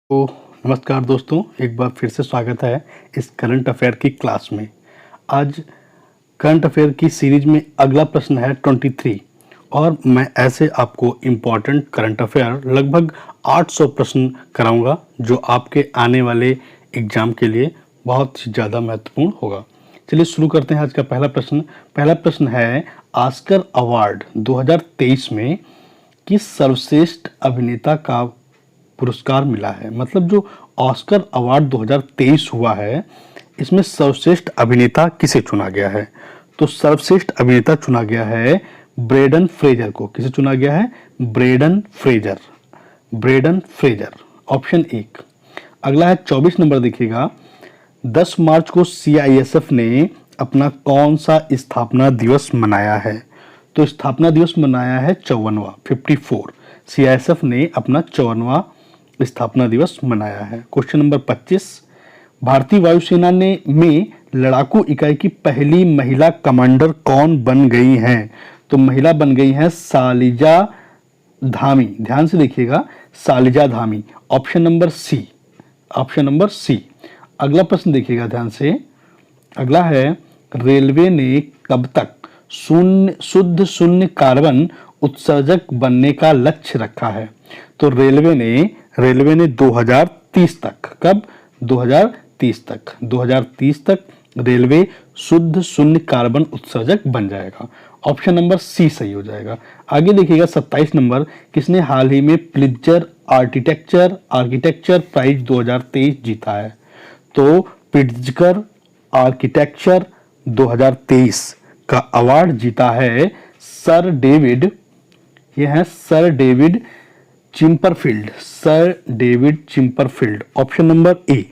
तो नमस्कार दोस्तों, एक बार फिर से स्वागत है इस करंट अफेयर की क्लास में। आज करंट अफेयर की सीरीज में अगला प्रश्न है 23 और मैं ऐसे आपको इम्पॉर्टेंट करंट अफेयर लगभग 800 प्रश्न कराऊंगा जो आपके आने वाले एग्जाम के लिए बहुत ही ज़्यादा महत्वपूर्ण होगा। चलिए शुरू करते हैं आज का पहला प्रश्न। पहला प्रश्न है, ऑस्कर अवार्ड 2023 में किस सर्वश्रेष्ठ अभिनेता का पुरस्कार मिला है। मतलब जो ऑस्कर अवार्ड 2023 हुआ है, इसमें सर्वश्रेष्ठ अभिनेता किसे चुना गया है। तो सर्वश्रेष्ठ अभिनेता चुना गया है ब्रेंडन फ्रेजर को। किसे चुना गया है? Brendon Fraser. Brendon Fraser, option 1। अगला है 24 नंबर, देखिएगा। 10 मार्च को CISF ने अपना कौन सा स्थापना दिवस मनाया है। तो स्थापना दिवस मनाया है 54वां, 54। CISF ने अपना 54वां स्थापना दिवस मनाया है। क्वेश्चन नंबर 25, भारतीय वायुसेना में लड़ाकू इकाई की पहली महिला कमांडर कौन बन गई हैं। तो महिला बन गई हैं शालिजा धामी। ध्यान से देखिएगा, Shalija Dhami, option number C. Option number C. अगला प्रश्न देखिएगा ध्यान से। अगला है, रेलवे ने कब तक शुद्ध शून्य कार्बन उत्सर्जक बनने का लक्ष्य रखा है। तो रेलवे ने 2030 तक, कब? 2030 तक। 2030 तक रेलवे शुद्ध शून्य कार्बन उत्सर्जक बन जाएगा। ऑप्शन नंबर सी सही हो जाएगा। आगे देखिएगा 27 नंबर, किसने हाल ही में प्लिट्जर आर्किटेक्चर प्राइज 2023 जीता है। तो प्लिट्जर आर्किटेक्चर 2023 का अवार्ड जीता है सर डेविड, यह है sir David Chimperfield. Sir David Chimperfield, option number A.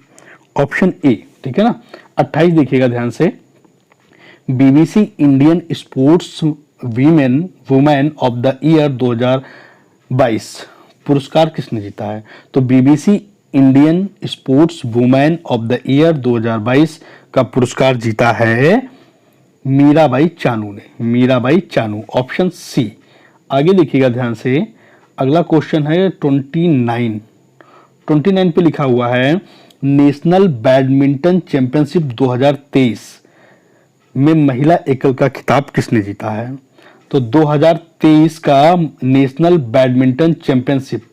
Option A, ठीक है ना। 28 देखिएगा ध्यान से। BBC Indian sports woman of the year 2022 पुरस्कार किसने जीता है। तो BBC Indian sports woman of the year 2022 का पुरस्कार जीता है मीराबाई चानू ने। Mirabai Chanu, option C. आगे देखिएगा ध्यान से। अगला क्वेश्चन है 29 पे लिखा हुआ है, नेशनल बैडमिंटन चैंपियनशिप 2023 में महिला एकल का खिताब किसने जीता है। तो 2023 का नेशनल बैडमिंटन चैंपियनशिप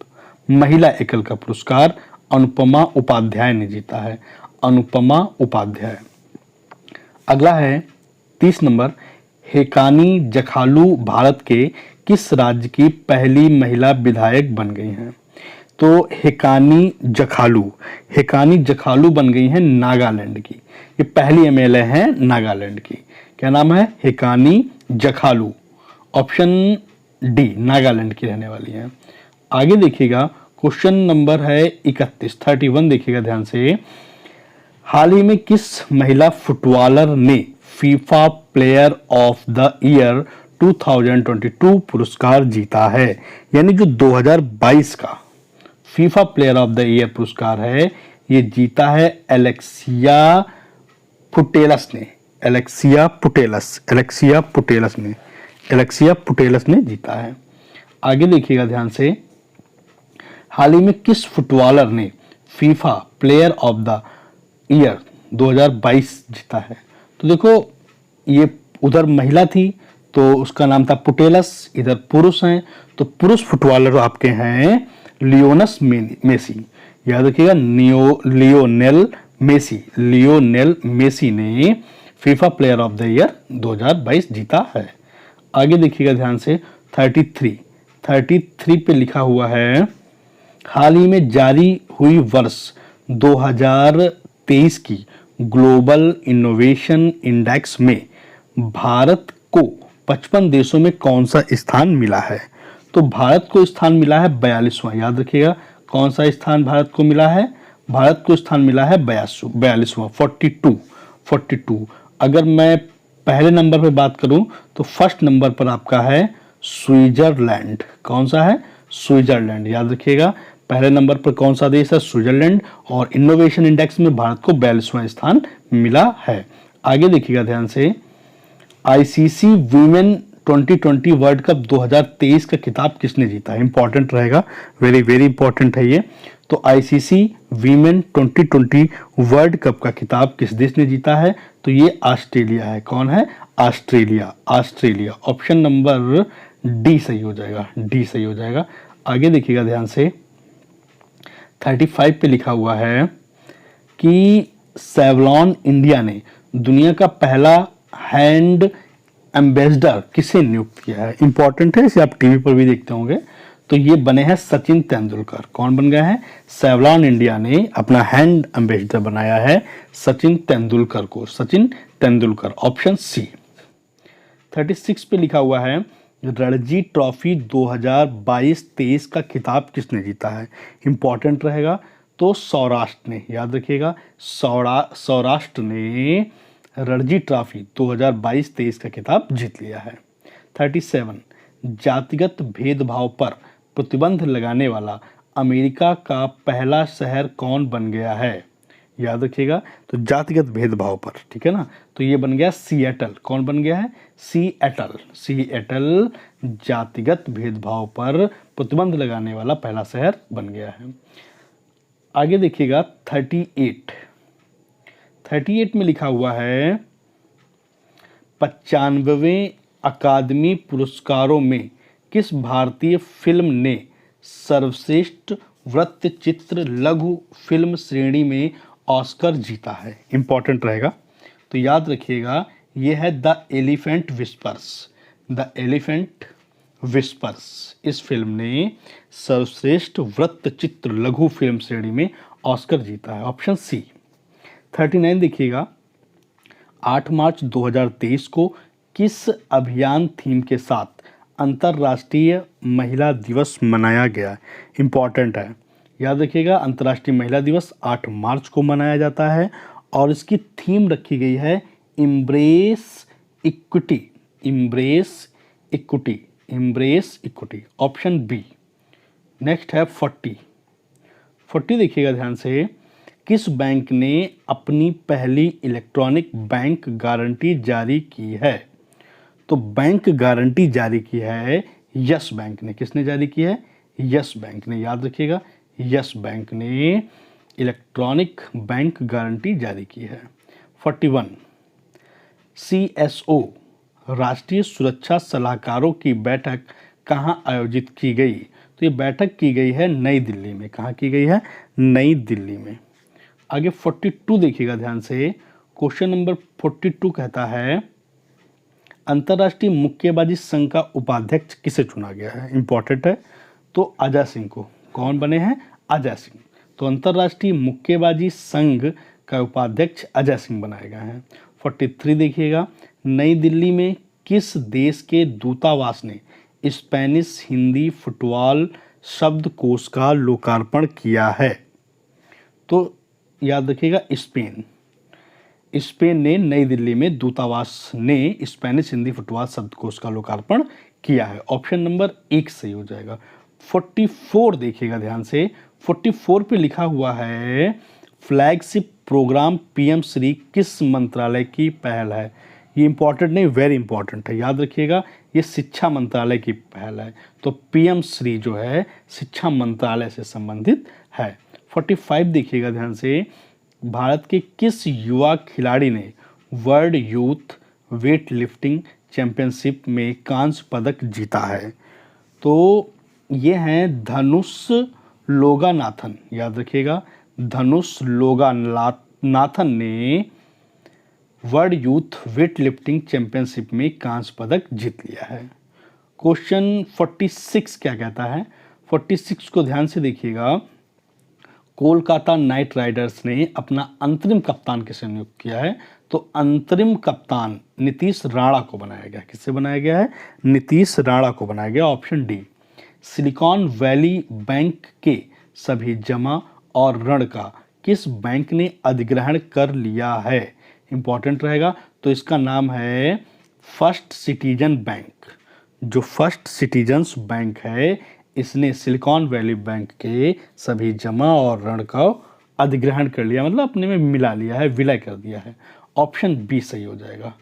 महिला एकल का पुरस्कार अनुपमा उपाध्याय ने जीता है। अनुपमा उपाध्याय। अगला है 30 नंबर, हेकानी जखालू भारत के किस राज्य की पहली महिला विधायक बन गई हैं। तो हेकानी जखालू बन गई हैं नागालैंड की। ये पहली MLA हैं नागालैंड की। क्या नाम है? हेकानी जखालू, ऑप्शन डी, नागालैंड की रहने वाली हैं। आगे देखिएगा, क्वेश्चन नंबर है 31 देखिएगा ध्यान से। हाल ही में किस महिला फुटबॉलर ने FIFA player of the year 2022 पुरस्कार जीता है। यानी जो 2022 का FIFA player of the year पुरस्कार है, ये जीता है एलेक्सिया पुटेलस ने जीता है। आगे देखिएगा ध्यान से। हाल ही में किस फुटबॉलर ने FIFA player of the year 2022 जीता है। तो देखो, ये उधर महिला थी तो उसका नाम था पुटेलस, इधर पुरुष हैं तो पुरुष फुटबॉलर आपके हैं लियोनस मेसी। याद रखिएगा, लियोनेल मेसी ने FIFA player of the year 2022 जीता है। आगे देखिएगा ध्यान से। 33 पे लिखा हुआ है, हाल ही में जारी हुई वर्ष 2023 की ग्लोबल इनोवेशन इंडेक्स में भारत को 55 देशों में कौन सा स्थान मिला है। तो भारत को स्थान मिला है 42वां। याद रखिएगा, कौन सा स्थान भारत को मिला है? भारत को स्थान मिला है 42वां, 42। अगर मैं पहले नंबर पर बात करूं तो फर्स्ट नंबर पर आपका है स्विट्जरलैंड। कौन सा है? स्विट्जरलैंड। याद रखिएगा, पहले नंबर पर कौन सा देश है? स्विट्जरलैंड। और इनोवेशन इंडेक्स में भारत को 42वां स्थान मिला है। आगे देखिएगा ध्यान से। ICC वुमेन 2020 वर्ल्ड कप 2023 का खिताब किसने जीता है? इंपॉर्टेंट रहेगा, वेरी वेरी इंपॉर्टेंट है ये। तो आईसीसी वीमेन 2020 वर्ल्ड कप का खिताब किस देश ने जीता है? तो ये ऑस्ट्रेलिया है। कौन है? Australia. Australia. Option number D सही हो जाएगा, डी सही हो जाएगा। आगे देखिएगा ध्यान से, 35 पे लिखा हुआ है कि सेवलॉन इंडिया ने दुनिया का पहला हैंड एम्बेसडर किसे नियुक्त किया है? इंपॉर्टेंट है, इसे आप टीवी पर भी देखते होंगे। तो ये बने हैं सचिन तेंदुलकर। कौन बन गया है? सेवलॉन इंडिया ने अपना हैंड एम्बेसडर बनाया है सचिन तेंदुलकर को, सचिन तेंदुलकर। Option C. 36 पे लिखा हुआ है रणजी ट्रॉफी 2022-23 का खिताब किसने जीता है? इंपॉर्टेंट रहेगा। तो सौराष्ट्र ने, याद रखिएगा, सौराष्ट्र ने रणजी ट्रॉफी 2022-23 का खिताब जीत लिया है। 37 जातिगत भेदभाव पर प्रतिबंध लगाने वाला अमेरिका का पहला शहर कौन बन गया है? याद रखिएगा, तो जातिगत भेदभाव पर, ठीक है ना, तो ये बन गया सिएटल। कौन बन गया है? सिएटल। सिएटल जातिगत भेदभाव पर प्रतिबंध लगाने वाला पहला शहर बन गया है। आगे देखिएगा 38 में लिखा हुआ है 95वें अकादमी पुरस्कारों में किस भारतीय फिल्म ने सर्वश्रेष्ठ वृत्तचित्र लघु फिल्म श्रेणी में ऑस्कर जीता है? इंपॉर्टेंट रहेगा, तो याद रखिएगा, यह है the elephant whispers. The elephant whispers, इस फिल्म ने सर्वश्रेष्ठ वृत्तचित्र लघु फिल्म श्रेणी में ऑस्कर जीता है। Option C. 39 देखिएगा, 8 मार्च 2023 को किस अभियान थीम के साथ अंतर्राष्ट्रीय महिला दिवस मनाया गया? इंपॉर्टेंट है, याद रखिएगा, अंतर्राष्ट्रीय महिला दिवस 8 मार्च को मनाया जाता है और इसकी थीम रखी गई है embrace equity. Embrace equity, embrace equity. Option B. Next है 40 देखिएगा ध्यान से, किस बैंक ने अपनी पहली इलेक्ट्रॉनिक बैंक गारंटी जारी की है? तो बैंक गारंटी जारी की है यस बैंक ने। किसने जारी की है? यस बैंक ने। याद रखिएगा, यस बैंक ने इलेक्ट्रॉनिक बैंक गारंटी जारी की है। 41 CSO राष्ट्रीय सुरक्षा सलाहकारों की बैठक कहाँ आयोजित की गई? तो ये बैठक की गई है नई दिल्ली में। कहाँ की गई है? नई दिल्ली में। आगे 42 देखिएगा ध्यान से, क्वेश्चन नंबर 42 कहता है अंतर्राष्ट्रीय मुक्केबाजी संघ का उपाध्यक्ष किसे चुना गया है? इंपॉर्टेंट है, तो अजय सिंह को। कौन बने हैं? अजय सिंह। तो अंतर्राष्ट्रीय मुक्केबाजी संघ का उपाध्यक्ष अजय सिंह बनाए गए हैं। 43 देखिएगा, नई दिल्ली में किस देश के दूतावास ने स्पेनिश हिंदी फुटबॉल शब्दकोश का लोकार्पण किया है? तो याद रखिएगा, स्पेन। स्पेन ने नई दिल्ली में दूतावास ने स्पेनिश हिंदी फुटबॉल शब्दकोश का लोकार्पण किया है। ऑप्शन नंबर 1 सही हो जाएगा। 44 देखिएगा ध्यान से, 44 पे लिखा हुआ है फ्लैगशिप प्रोग्राम पीएम श्री किस मंत्रालय की पहल है? ये इंपॉर्टेंट नहीं, वेरी इंपॉर्टेंट है, याद रखिएगा, ये शिक्षा मंत्रालय की पहल है। तो पीएम श्री जो है शिक्षा मंत्रालय से संबंधित है। 45 देखिएगा ध्यान से, भारत के किस युवा खिलाड़ी ने world youth weight lifting championship में कांस्य पदक जीता है? तो ये हैं धनुष लोगानाथन। याद रखिएगा, धनुष लोगानाथन ने world youth weight lifting championship में कांस्य पदक जीत लिया है। क्वेश्चन 46 क्या कहता है? 46 को ध्यान से देखिएगा, कोलकाता नाइट राइडर्स ने अपना अंतरिम कप्तान किसे नियुक्त किया है? तो अंतरिम कप्तान नीतीश राणा को बनाया गया। किससे बनाया गया है? नीतीश राणा को बनाया गया। Option D. Silicon valley bank के सभी जमा और ऋण का किस बैंक ने अधिग्रहण कर लिया है? इंपॉर्टेंट रहेगा, तो इसका नाम है फर्स्ट सिटीजन बैंक। जो फर्स्ट सिटीजन्स बैंक है, इसने सिलिकॉन वैली बैंक के सभी जमा और ऋण का अधिग्रहण कर लिया, मतलब अपने में मिला लिया है, विलय कर दिया है। ऑप्शन बी सही हो जाएगा।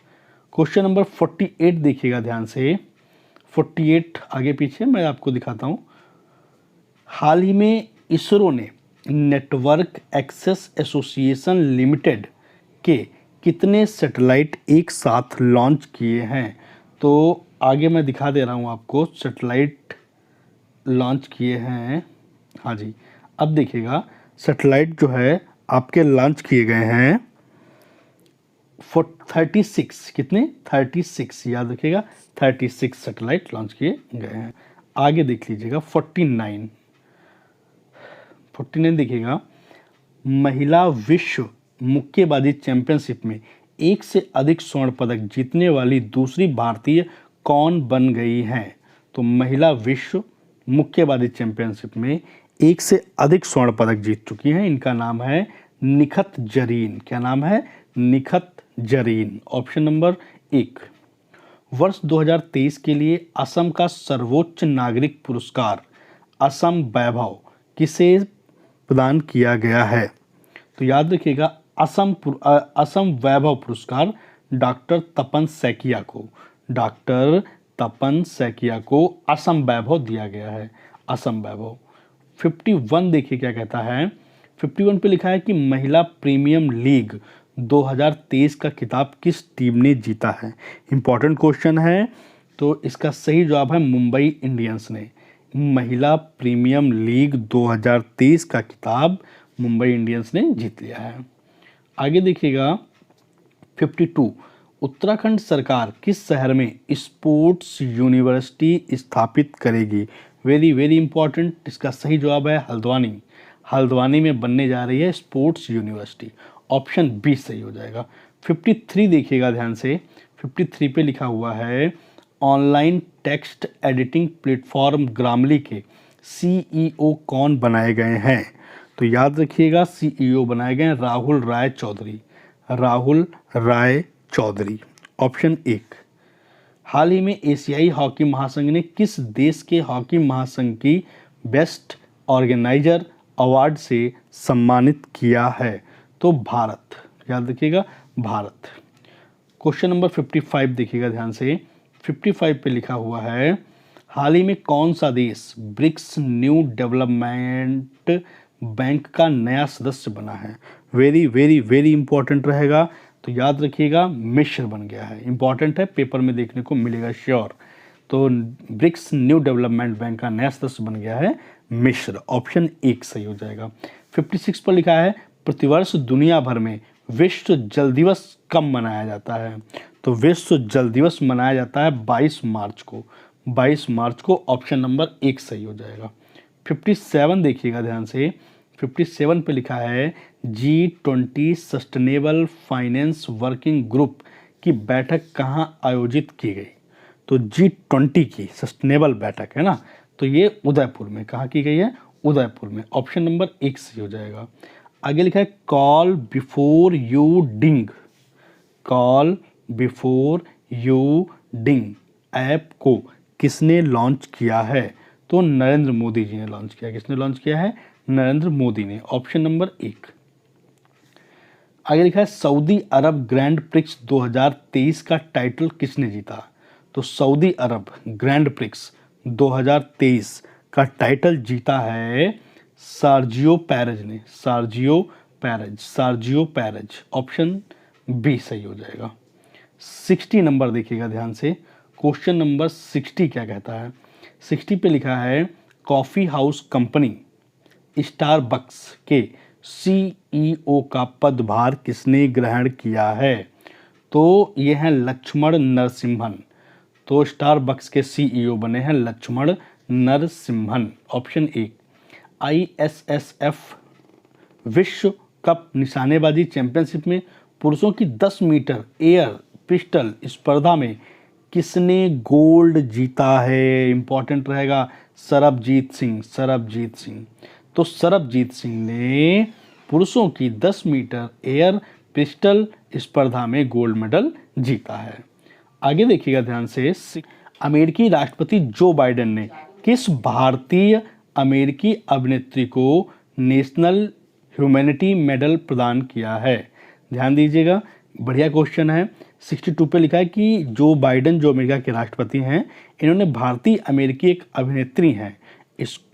क्वेश्चन नंबर 48 देखिएगा ध्यान से, 48 आगे पीछे मैं आपको दिखाता हूँ। हाल ही में इसरो ने नेटवर्क एक्सेस एसोसिएशन लिमिटेड के कितने सैटेलाइट एक साथ लॉन्च किए हैं? तो आगे मैं दिखा दे रहा हूँ आपको सैटेलाइट लॉन्च किए हैं। हाँ जी, अब देखिएगा सैटेलाइट जो है आपके लॉन्च किए गए हैं 36, कितने 36, याद रखिएगा 36 सैटेलाइट लॉन्च किए गए हैं। आगे देख लीजिएगा 49 देखिएगा, महिला विश्व मुक्केबाजी चैंपियनशिप में एक से अधिक स्वर्ण पदक जीतने वाली दूसरी भारतीय कौन बन गई हैं? तो महिला विश्व मुक्केबाजी चैंपियनशिप में एक से अधिक स्वर्ण पदक जीत चुकी हैं, इनका नाम है निखत जरीन। क्या नाम है? निखत जरीन। Option number 1। वर्ष 2023 के लिए असम का सर्वोच्च नागरिक पुरस्कार असम वैभव किसे प्रदान किया गया है? तो याद रखिएगा असम वैभव पुरस्कार डॉक्टर तपन सैकिया को असम वैभव दिया गया है। असम वैभव। 51 देखिए क्या कहता है। 51 पे लिखा है कि महिला प्रीमियम लीग 2023 का खिताब किस टीम ने जीता है? इंपॉर्टेंट क्वेश्चन है। तो इसका सही जवाब है मुंबई इंडियंस ने। महिला प्रीमियम लीग 2023 का खिताब मुंबई इंडियंस ने जीत लिया है। आगे देखिएगा 52, उत्तराखंड सरकार किस शहर में स्पोर्ट्स यूनिवर्सिटी स्थापित करेगी? Very very important. इसका सही जवाब है हल्द्वानी। हल्द्वानी में बनने जा रही है स्पोर्ट्स यूनिवर्सिटी। ऑप्शन बी सही हो जाएगा। 53 देखिएगा ध्यान से। 53 पे लिखा हुआ है ऑनलाइन टेक्स्ट एडिटिंग प्लेटफॉर्म ग्रामली के सीईओ कौन बनाए गए हैं? तो याद रखिएगा सीईओ बनाए गए राहुल राय चौधरी। ऑप्शन 1। हाल ही में एशियाई हॉकी महासंघ ने किस देश के हॉकी महासंघ की बेस्ट ऑर्गेनाइजर अवार्ड से सम्मानित किया है? तो भारत। याद रखिएगा भारत। क्वेश्चन नंबर 55 देखिएगा ध्यान से। 55 पे लिखा हुआ है हाल ही में कौन सा देश ब्रिक्स न्यू डेवलपमेंट बैंक का नया सदस्य बना है? वेरी वेरी वेरी इंपॉर्टेंट रहेगा। तो याद रखिएगा मिस्र बन गया है। इंपॉर्टेंट है, पेपर में देखने को मिलेगा श्योर। तो ब्रिक्स न्यू डेवलपमेंट बैंक का नया सदस्य बन गया है मिस्र। ऑप्शन 1 सही हो जाएगा। 56 पर लिखा है प्रतिवर्ष दुनिया भर में विश्व जल दिवस कब मनाया जाता है? तो विश्व जल दिवस मनाया जाता है 22 मार्च को। ऑप्शन नंबर 1 सही हो जाएगा। 57 देखिएगा ध्यान से। 57 पे लिखा है G20 sustainable finance working group की बैठक कहाँ आयोजित की गई? तो G20 की सस्टेनेबल बैठक है ना, तो ये उदयपुर में। कहाँ की गई है? उदयपुर में। ऑप्शन नंबर 1 सही हो जाएगा। आगे लिखा है call before you ding app को किसने लॉन्च किया है? तो नरेंद्र मोदी जी ने लॉन्च किया। किसने लॉन्च किया है? नरेंद्र मोदी ने। Option number 1। आगे लिखा है सऊदी अरब ग्रैंड प्रिक्स 2023 का टाइटल किसने जीता? तो सऊदी अरब ग्रैंड प्रिक्स 2023 का टाइटल जीता है सर्जियो पैरेज। ऑप्शन बी सही हो जाएगा। 60 नंबर देखिएगा ध्यान से। क्वेश्चन नंबर 60 क्या कहता है? 60 पे लिखा है कॉफ़ी हाउस कंपनी स्टारबक्स के सीईओ का पदभार किसने ग्रहण किया है? तो ये हैं लक्ष्मण नरसिम्हन। तो स्टारबक्स के सीईओ बने हैं लक्ष्मण नरसिम्हन। ऑप्शन 1। ISSF विश्व कप निशानेबाजी चैंपियनशिप में पुरुषों की 10 मीटर एयर पिस्टल स्पर्धा में किसने गोल्ड जीता है? इंपॉर्टेंट रहेगा सरबजीत सिंह। तो सरबजीत सिंह ने पुरुषों की 10 मीटर एयर पिस्टल स्पर्धा में गोल्ड मेडल जीता है। आगे देखिएगा ध्यान से। अमेरिकी राष्ट्रपति जो बाइडेन ने किस भारतीय अमेरिकी अभिनेत्री को नेशनल ह्यूमैनिटी मेडल प्रदान किया है? ध्यान दीजिएगा, बढ़िया क्वेश्चन है। 62 पे लिखा है कि जो बाइडेन जो अमेरिका के राष्ट्रपति हैं, इन्होंने भारतीय अमेरिकी एक अभिनेत्री हैं,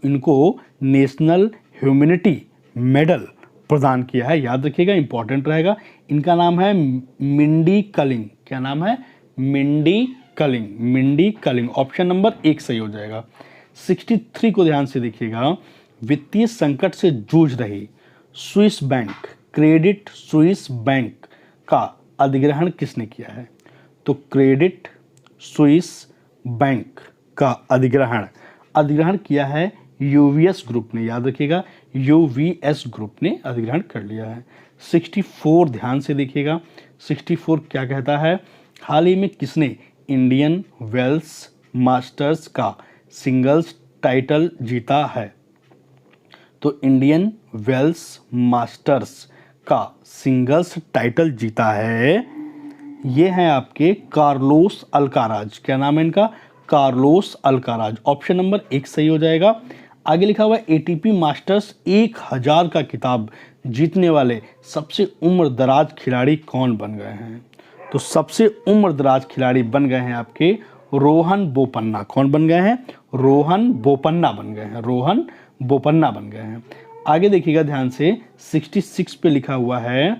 इनको नेशनल ह्यूमैनिटी मेडल प्रदान किया है? याद रखिएगा, इंपॉर्टेंट रहेगा। इनका नाम है मिंडी कलिंग। क्या नाम है? Mindy Kaling. Mindy Kaling, option number 1 सही हो जाएगा। 63 को ध्यान से देखिएगा। वित्तीय संकट से जूझ रही Swiss bank, Credit Suisse bank का अधिग्रहण किसने किया है? तो क्रेडिट स्विस बैंक का अधिग्रहण किया है यूवीएस ग्रुप ने। याद रखिएगा, यूवीएस ग्रुप ने अधिग्रहण कर लिया है। 64 ध्यान से देखिएगा। 64 क्या कहता है? हाल ही में किसने इंडियन वेल्स मास्टर्स का सिंगल्स टाइटल जीता है? तो इंडियन वेल्स मास्टर्स का सिंगल्स टाइटल जीता है, ये हैं आपके कार्लोस अल्काराज। क्या नाम है इनका? Carlos Alcaraz. ऑप्शन नंबर 1 सही हो जाएगा। आगे लिखा हुआ है एटीपी मास्टर्स 1000 का खिताब जीतने वाले सबसे उम्र दराज खिलाड़ी कौन बन गए हैं? तो सबसे उम्र दराज खिलाड़ी बन गए हैं आपके रोहन बोपन्ना। कौन बन गए हैं? रोहन बोपन्ना बन गए हैं। रोहन बोपन्ना बन गए हैं। आगे देखिएगा ध्यान से। 66 पे लिखा हुआ है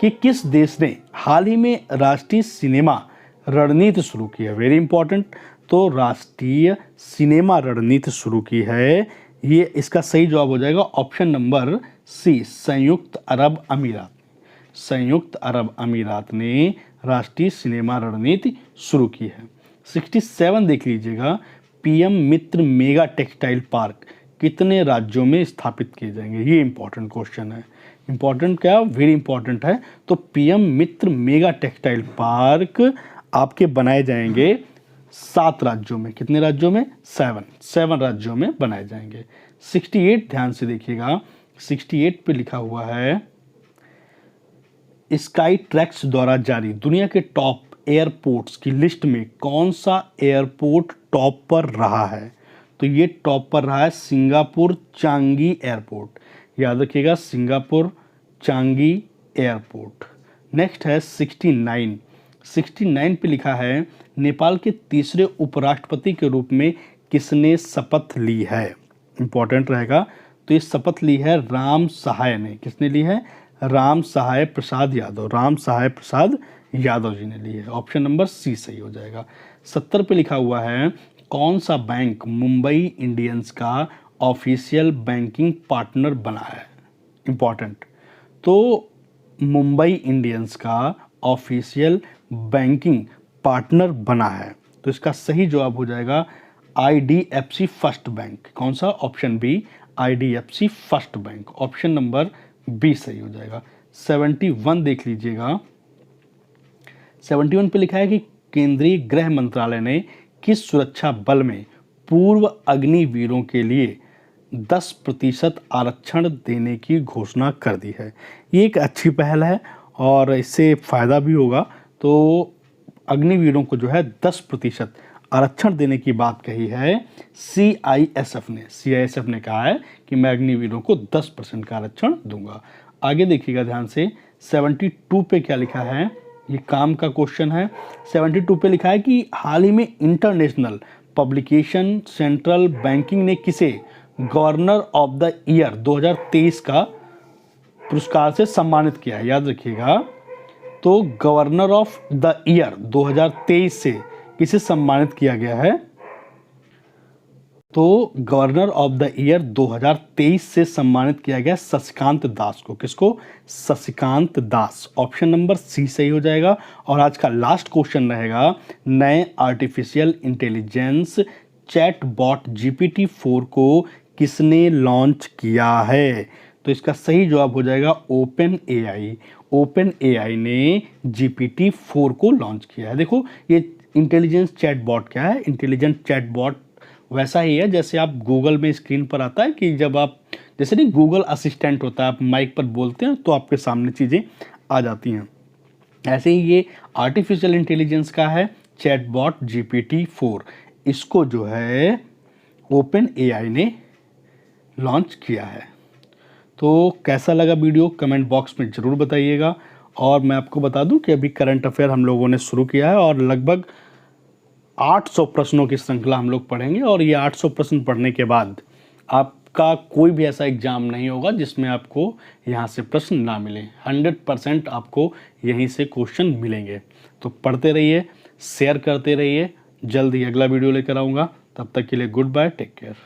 कि किस देश ने हाल ही में राष्ट्रीय सिनेमा रणनीति शुरू की है? Very important. तो राष्ट्रीय सिनेमा रणनीति शुरू की है, ये इसका सही जवाब हो जाएगा ऑप्शन नंबर सी, संयुक्त अरब अमीरात। संयुक्त अरब अमीरात ने राष्ट्रीय सिनेमा रणनीति शुरू की है। 67 देख लीजिएगा। पीएम मित्र मेगा टेक्सटाइल पार्क कितने राज्यों में स्थापित किए जाएंगे? ये इंपॉर्टेंट क्वेश्चन है। इंपॉर्टेंट क्या? वेरी इंपॉर्टेंट है। तो पीएम मित्र मेगा टेक्सटाइल पार्क आपके बनाए जाएंगे 7 राज्यों में। कितने राज्यों में? 7 राज्यों में बनाए जाएंगे। 68 ध्यान से देखिएगा। 68 पे लिखा हुआ है स्काई ट्रैक्स द्वारा जारी दुनिया के टॉप एयरपोर्ट्स की लिस्ट में कौन सा एयरपोर्ट टॉप पर रहा है? तो ये टॉप पर रहा है सिंगापुर चांगी एयरपोर्ट। याद रखिएगा, सिंगापुर चांगी एयरपोर्ट। नेक्स्ट है 69। 69 पे लिखा है नेपाल के तीसरे उपराष्ट्रपति के रूप में किसने शपथ ली है? इंपॉर्टेंट रहेगा। तो ये शपथ ली है राम सहाय ने। किसने ली है? राम सहाय प्रसाद यादव। राम सहाय प्रसाद यादव जी ने ली है। ऑप्शन नंबर सी सही हो जाएगा। 70 पे लिखा हुआ है कौन सा बैंक मुंबई इंडियंस का ऑफिशियल बैंकिंग पार्टनर बना है? इंपॉर्टेंट। तो मुंबई इंडियंस का ऑफिशियल बैंकिंग पार्टनर बना है, तो इसका सही जवाब हो जाएगा आईडीएफसी फर्स्ट बैंक। कौन सा? Option B, IDFC first bank. Option number B सही हो जाएगा। 71 देख लीजिएगा। 71 पे लिखा है कि केंद्रीय गृह मंत्रालय ने किस सुरक्षा बल में पूर्व अग्निवीरों के लिए 10% आरक्षण देने की घोषणा कर दी है? ये एक अच्छी पहल है और इससे फ़ायदा भी होगा। तो अग्निवीरों को जो है 10% आरक्षण देने की बात कही है सीआईएसएफ ने। सीआईएसएफ ने कहा है कि मैं अग्निवीरों को 10% का आरक्षण दूंगा। आगे देखिएगा ध्यान से। 72 पे क्या लिखा है? ये काम का क्वेश्चन है। 72 पे लिखा है कि हाल ही में इंटरनेशनल पब्लिकेशन सेंट्रल बैंकिंग ने किसे गवर्नर ऑफ द ईयर 2023 का पुरस्कार से सम्मानित किया है? याद रखिएगा, तो गवर्नर ऑफ द ईयर 2023 से किसे सम्मानित किया गया है? तो गवर्नर ऑफ द ईयर 2023 से सम्मानित किया गया शशिकांत दास को। किसको? शशिकांत दास। ऑप्शन नंबर सी सही हो जाएगा। और आज का लास्ट क्वेश्चन रहेगा नए आर्टिफिशियल इंटेलिजेंस चैटबॉट GPT-4 को किसने लॉन्च किया है? तो इसका सही जवाब हो जाएगा ओपन एआई। ओपन एआई ने GPT-4 को लॉन्च किया है। देखो, ये इंटेलिजेंस चैटबॉट क्या है? इंटेलिजेंट चैटबॉट वैसा ही है जैसे आप गूगल में स्क्रीन पर आता है कि जब आप जैसे नहीं गूगल असिस्टेंट होता है, आप माइक पर बोलते हैं तो आपके सामने चीज़ें आ जाती हैं। ऐसे ही ये आर्टिफिशियल इंटेलिजेंस का है चैटबॉट GPT-4। इसको जो है ओपन एआई ने लॉन्च किया है। तो कैसा लगा वीडियो कमेंट बॉक्स में ज़रूर बताइएगा। और मैं आपको बता दूं कि अभी करंट अफेयर हम लोगों ने शुरू किया है और लगभग 800 प्रश्नों की श्रृंखला हम लोग पढ़ेंगे। और ये 800 प्रश्न पढ़ने के बाद आप आपका कोई भी ऐसा एग्ज़ाम नहीं होगा जिसमें आपको यहाँ से प्रश्न ना मिले। 100% आपको यहीं से क्वेश्चन मिलेंगे। तो पढ़ते रहिए, शेयर करते रहिए। जल्द ही अगला वीडियो लेकर आऊँगा। तब तक के लिए गुड बाय, टेक केयर।